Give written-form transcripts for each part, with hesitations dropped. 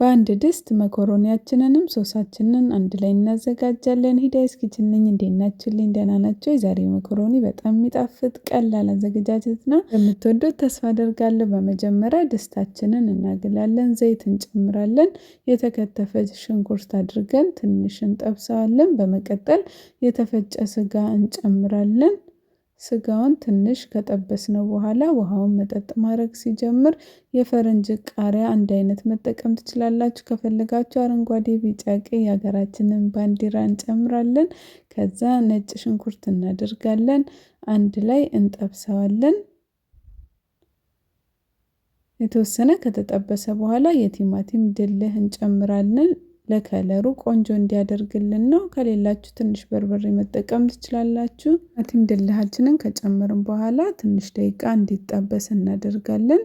በአንድ ድስት መኮሮኒያችንንም ሶሳችንን አንድ ላይ እናዘጋጃለን። ሂዳይስ ኪችን ነኝ እንዴት ናችሁልኝ? ደህና ናችሁ? የዛሬ መኮሮኒ በጣም የሚጣፍጥ ቀላል አዘገጃጀት ነው። የምትወዱት ተስፋ አደርጋለሁ። በመጀመሪያ ድስታችንን እናግላለን፣ ዘይት እንጨምራለን፣ የተከተፈ ሽንኩርት አድርገን ትንሽ እንጠብሰዋለን። በመቀጠል የተፈጨ ስጋ እንጨምራለን። ስጋውን ትንሽ ከጠበስነው በኋላ ውሃውን መጠጥ ማድረግ ሲጀምር የፈረንጅ ቃሪያ አንድ አይነት መጠቀም ትችላላችሁ። ከፈለጋችሁ አረንጓዴ፣ ቢጫ፣ ቀይ የሀገራችንን ባንዲራ እንጨምራለን። ከዛ ነጭ ሽንኩርት እናደርጋለን። አንድ ላይ እንጠብሰዋለን። የተወሰነ ከተጠበሰ በኋላ የቲማቲም ድልህ እንጨምራለን። ለከለሩ ቆንጆ እንዲያደርግልን ነው። ከሌላችሁ ትንሽ በርበሬ መጠቀም ትችላላችሁ። ቲማቲም ድልሃችንን ከጨመርን በኋላ ትንሽ ደቂቃ እንዲጠበስ እናደርጋለን።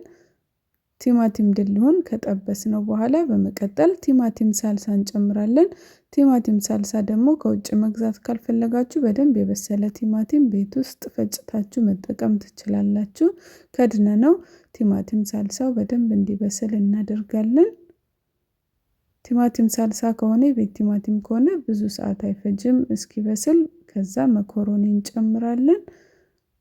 ቲማቲም ድልሁን ከጠበስነው በኋላ በመቀጠል ቲማቲም ሳልሳ እንጨምራለን። ቲማቲም ሳልሳ ደግሞ ከውጭ መግዛት ካልፈለጋችሁ በደንብ የበሰለ ቲማቲም ቤት ውስጥ ፈጭታችሁ መጠቀም ትችላላችሁ። ከድነነው ቲማቲም ሳልሳው በደንብ እንዲበስል እናደርጋለን። ቲማቲም ሳልሳ ከሆነ ቤት ቲማቲም ከሆነ ብዙ ሰዓት አይፈጅም እስኪበስል። ከዛ መኮሮኒ እንጨምራለን።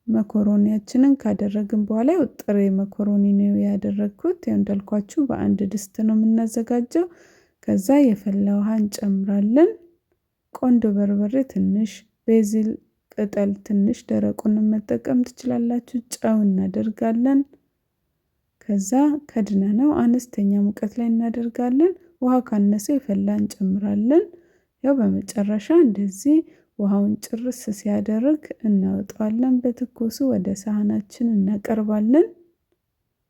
መኮሮኒያችንን ካደረግን በኋላ ጥሬ መኮሮኒ ነው ያደረኩት። እንዳልኳችሁ በአንድ ድስት ነው የምናዘጋጀው። ከዛ የፈላ ውሃ እንጨምራለን። ቆንጆ በርበሬ ትንሽ፣ ቤዚል ቅጠል ትንሽ፣ ደረቁን መጠቀም ትችላላችሁ። ጨው እናደርጋለን። ከዛ ከድነነው አነስተኛ ሙቀት ላይ እናደርጋለን። ውሃ ካነሰ የፈላ እንጨምራለን። ያው በመጨረሻ እንደዚህ ውሃውን ጭርስ ሲያደርግ እናወጣዋለን። በትኩሱ ወደ ሳህናችን እናቀርባለን።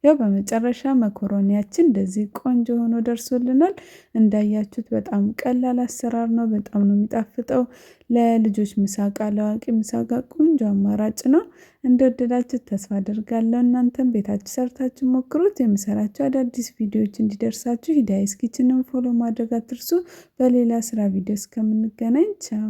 ያው በመጨረሻ መኮሮኒያችን እንደዚህ ቆንጆ ሆኖ ደርሶልናል። እንዳያችሁት በጣም ቀላል አሰራር ነው። በጣም ነው የሚጣፍጠው። ለልጆች ምሳቃ፣ ለአዋቂ ምሳቃ ቆንጆ አማራጭ ነው። እንደወደዳችሁት ተስፋ አደርጋለሁ። እናንተም ቤታችሁ ሰርታችሁ ሞክሩት። የምሰራቸው አዳዲስ ቪዲዮዎች እንዲደርሳችሁ ሂዳይስ ኪችንን ፎሎ ማድረግ አትርሱ። በሌላ ስራ ቪዲዮ እስከምንገናኝ ቻው።